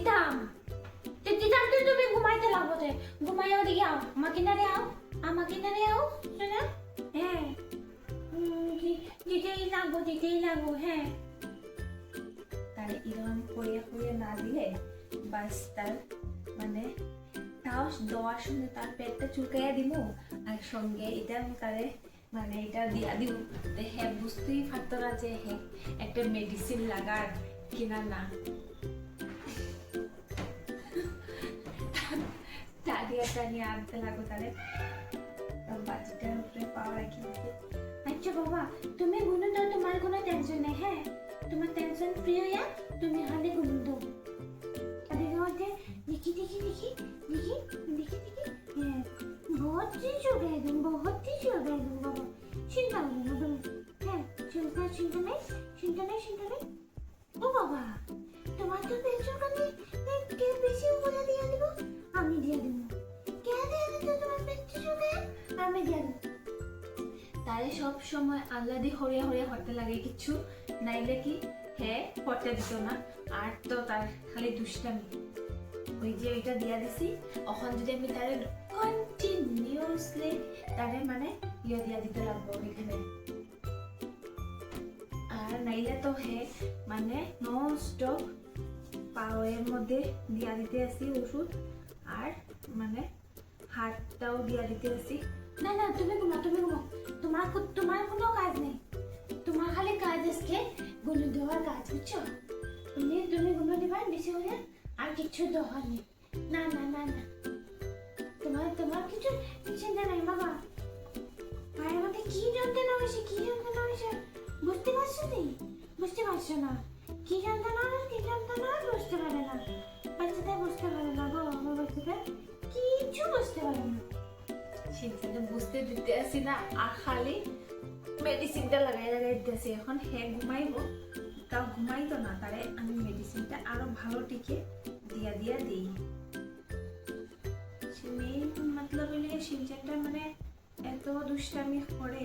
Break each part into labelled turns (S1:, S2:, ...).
S1: দিতাম দিতাম তো তুমি ঘুমাইতে লাগবো যে ঘুমাই ওদিকে আও আমার কিনারে আও শোনা হ্যাঁ দিতেই লাগবো হ্যাঁ তার এরকম করিয়া না দিলে বাস তার মানে তাও দেওয়ার সঙ্গে তার পেটটা চুলকাইয়া দিব আর সঙ্গে এটা আমি তারে মানে এটা দিয়া দিব হ্যাঁ বুঝতেই পারতো না যে হ্যাঁ একটা মেডিসিন লাগার কিনা না টানিয়ে আনতে লাগো তাহলে বাচ্চাটার উপরে পাওয়া রাখি আচ্ছা বাবা তুমি গুনো দাও তোমার কোনো টেনশন নেই হ্যাঁ তোমার টেনশন ফ্রি হইয়া তুমি হালে গুনো দাও देखी हम्म बहुत तेज हो गए तुम बाबा चिंता करो तुम है चिंता नहीं ओ बाबा তোমার তো পেছন কানে কে বেশি উপরে দিয়া দিব আমি দিয়া দিব কে দিয়া দিতে তোমার পেছন কানে আমি দিয়া দিব তারে সব সময় আল্লাদি হরিয়া হতে লাগে কিছু নাইলে কি হে হতে দিত না আর তো তার খালি দুষ্টামি ওই যে ওইটা দিয়া দিছি এখন যদি আমি তারে কন্টিনিউয়াসলি তারে মানে ইয়ে দিয়া দিতে লাগবো এখানে আর নাইলে তো হে মানে নন স্টপ পাওয়ের মধ্যে দিয়া দিতে আসি ওষুধ আর মানে হাতটাও দিয়া দিতে আসি না তুমি ঘুমাও তোমার কোনো কাজ নেই তোমার খালি কাজ আজকে গুলো দেওয়ার কাজ বুঝছো তুমি গুলো দিবা বেশি করে আর কিছু দরকার নেই না তোমার কিছু চিন্তা নাই বাবা মায়ের মধ্যে কি যন্ত্রণা হয়েছে বুঝতে পারছো না কি যন্ত্রণা বুঝতে পারে না বাচ্চাটা বুঝতে পারে না গো আমার বাচ্চাটা কিছু বুঝতে পারে না সেটা বুঝতে দিতে আসি না আর খালি মেডিসিনটা লাগাই দিতেছি এখন হ্যাঁ ঘুমাইবো তাও ঘুমাইতো না তারে আমি মেডিসিনটা আরো ভালো টিকে দিয়া দিই মেইন মতলব হইলে সিনচানটা মানে এত দুষ্টামি করে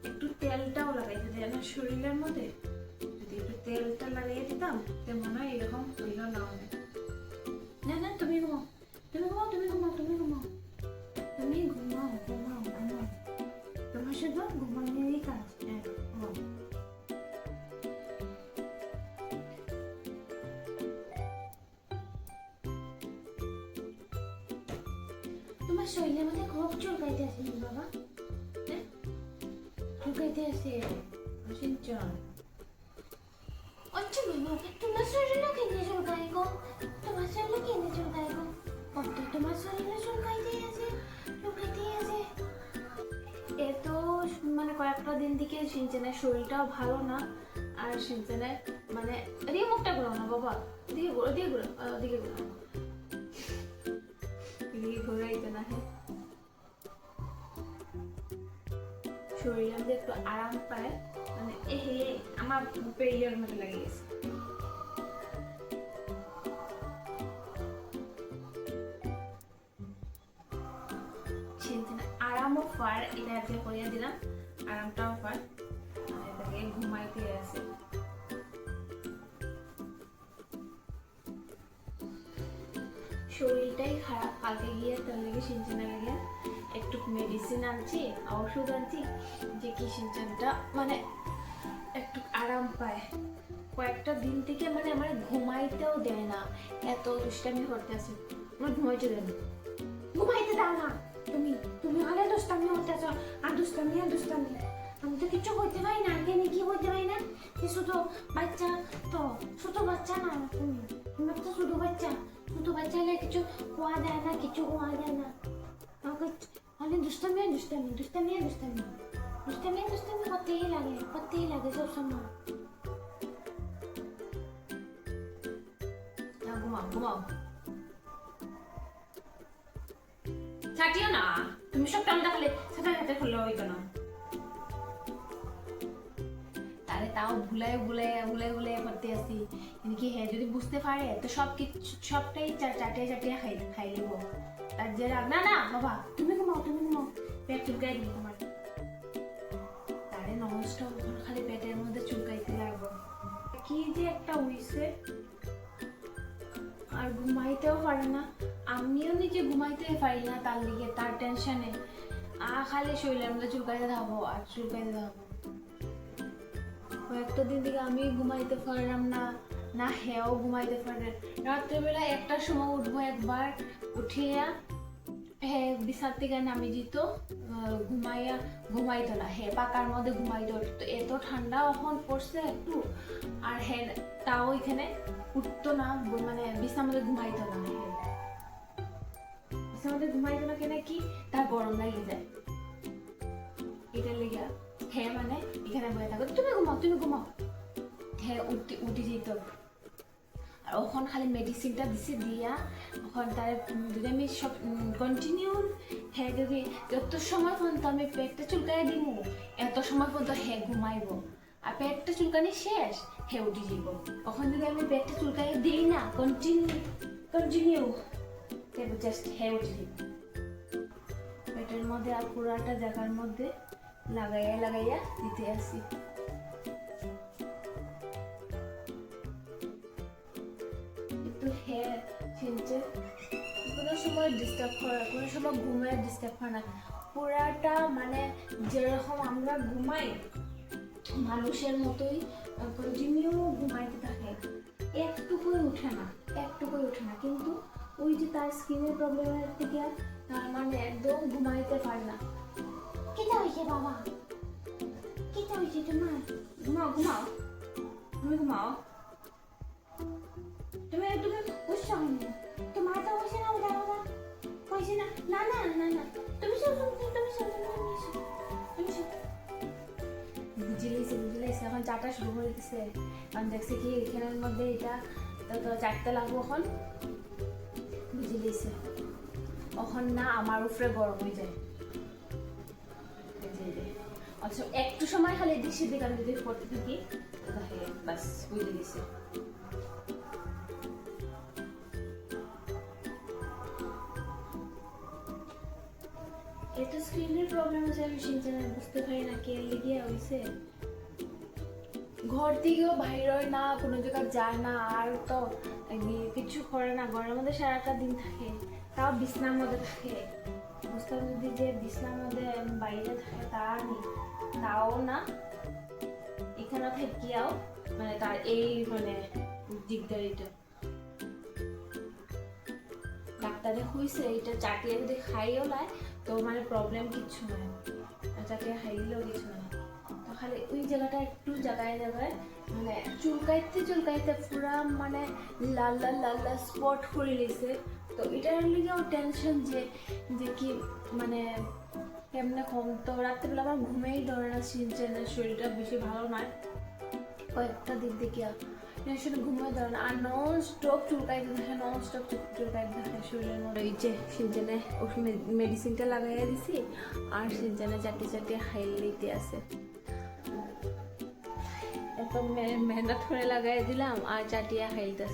S1: একটু তেলটাও লাগাইতে দেয় না শরীরের মধ্যে যদি একটু তেলটা লাগাইয়ে দিতাম তো মনে হয় এরকম হইল না তুমি ঘুমাও তোমার শুধু ঘুমানোরই কাজ হ্যাঁ তোমার শরীরের মধ্যে খুব চুলকাইতে আছে বাবা চুলকাইতে আছে সিনচান আচ্ছা বাবা তোমার শরীরে কেন চুলকাই গো তোমার শরীরে চুলকাইতে আছে এত মানে কয়েকটা দিন থেকে সিনচানের শরীরটাও ভালো না আর সিনচানের মানে এদিকে মুখটা ঘুরো না বাবা এদিকে ঘোরাইতে না হ্যাঁ শরীরের মধ্যে একটু আরাম পায় মানে আমার পেরিয়ার মতো লাগে গেছে আরামও পার এটা আজকে করিয়া দিলাম আরামটাও পার এটাকে ঘুমাইতে আছে শরীরটাই খারাপ কালকে গিয়ে তার লেগে সিনচানা লেগে একটু মেডিসিন আনছি ওষুধ আনছি যে কি সিনচানটা মানে একটু আরাম পায় কয়েকটা দিন থেকে মানে আমার ঘুমাইতেও দেয় না এত দুষ্টামি করতে আছে আমার ঘুমাইতে দাও না তুমি হলে দুষ্টামি হতেছ আর দুষ্টামি আমি তো কিছু করতে পারি না কেন কি করতে পারি না শুধু বাচ্চা তো ছোট বাচ্চা না তুমি তো শুধু বাচ্চা হলে কিছু কোয়া যায় না আমাকে হলে দুষ্টামি করতেই লাগে সব সময় ঘুমাও থাকিও না তুমি সব টাইম দেখলে সাথে খুললে হইতো না তাহলে তাও ভুলাই করতে আসি কি হ্যাঁ যদি বুঝতে পারে তো সবটাই চাটিয়ে খাই লিব তার যে রাগ না বাবা তুমি ঘুমাও পেট চুলকাই দিব তোমার তারে নষ্ট খালি পেটের মধ্যে চুলকাইতে লাগবো কি যে একটা হইছে
S2: আর ঘুমাইতেও পারে না, আমিও নিজে ঘুমাইতে পারি না তার লিগে, তার টেনশনে খালি শরীরের মধ্যে চুলকাইতে থাকবো আর চুলকাইতে থাকবো। কয়েকটা দিন থেকে আমি ঘুমাইতে পারলাম না, না হেও ঘুমাইতে পারে। রাত্রেবেলা একটার সময় উঠবো, একবার উঠিয়া হে বিছার থেকে নামি দিত, ঘুমাইতো না, হে পাকার মধ্যে ঘুমাইতো। তো এত ঠান্ডা এখন পড়ছে একটু, আর হে তাও এখানে উঠতো না, মানে বিছার মধ্যে ঘুমাইতো না। হে বিছার মধ্যে ঘুমাইতো না কেন কি, তার গরম লাগে যায়, এটা লেগে হে মানে এখানে বয়ে থাকো, তুমি ঘুমাও তুমি ঘুমাও, হে উঠে যেত। আর ওখান খালি মেডিসিনটা দিছে দিয়া ওখান তার যদি আমি সব কন্টিনিউ হে যদি যত সময় পর্যন্ত আমি পেটটা চুলকাই দিব এত সময় পর্যন্ত হে ঘুমাইব, আর পেটটা চুলকানি শেষ হে উঠে যাব। ওখান যদি আমি পেটটা চুলকাই দিই না কন্টিনিউ জাস্ট হে উঠে যাব। পেটের মধ্যে আর পুরাটা জায়গার মধ্যে লাগাইয়া দিতে আসি। একটু হেয়ার ছিনছে, কোনো সময় ডিস্টার্ব করে, কোনো সময় ঘুমের ডিস্টার্ব হয় না, পুরাটা মানে যেরকম আমরা ঘুমাই মানুষের মতোই কন্টিনিউ ঘুমাইতে থাকে, একটুকুই ওঠে না। কিন্তু ওই যে তার স্কিনের প্রবলেমের থেকে তার মানে একদম ঘুমাইতে পারে না।
S1: কেটা হয়েছে বাবা? কেটা হয়েছে তোমার?
S2: ঘুমাও তুমি ঘুমাও।
S1: তুমি বুঝছো না, তোমার তো হয়েছে না, ওটা বাবা হয়েছে না। না না না না, তুমি সব
S2: বুঝলাইছে এখন চাটা শুরু করে দিছে, কারণ দেখছে কি এখানের মধ্যে এটা তো চাটতে লাগবো, এখন বুঝলাইছে এখন না আমার উপরে গরম হয়ে যায়। আচ্ছা একটু সময় খালি এদিক সেদিক আমি যদি করতে থাকি তাহলে বাস বুঝে গেছে। এত স্ক্রিনের প্রবলেম আছে, আমি সিনচানে বুঝতে পারি না কে লেগে হয়েছে। ঘর থেকেও বাইর হয় না, কোনো জায়গায় যায় না, আর তো কিছু করে না, ঘরের মধ্যে সারাটা দিন থাকে, তাও বিছনার মধ্যে থাকে। বুঝতাম যদি যে বিছনার মধ্যে বাইরে থাকে তাও না, এখানে থাকিয়াও মানে তার এই মানে দিকদারিটা। ডাক্তারে হয়েছে এটা চাটিয়ে যদি খাইও লাই তো মানে প্রবলেম কিচ্ছু নয়, চাটিয়ে খাইলেও কিছু নয়। তো খালি ওই জায়গাটা একটু জায়গায় মানে চুলকাইতে পুরা মানে লাল স্পট করে লিছে। তো এটার লিগেও টেনশন যে কি মানে কেমনে কম। তো রাত্রিবেলা আমার ঘুমেই ধরে না, সিনচেনের শরীরটা বেশি ভালো নয় কয়েকটা দিক দেখিয়া, টেনশনে ঘুমিয়ে ধরে না, আর নন স্টপ চুলকাইতে থাকে শরীরের মধ্যে। এই যে সিনচেনে মেডিসিনটা লাগাইয়া দিছি, আর সিনচেনে চাটিয়ে হাইল দিতে আছে। এত মেহনত করে লাগাই দিলাম আর চাটিয়া হাইলতে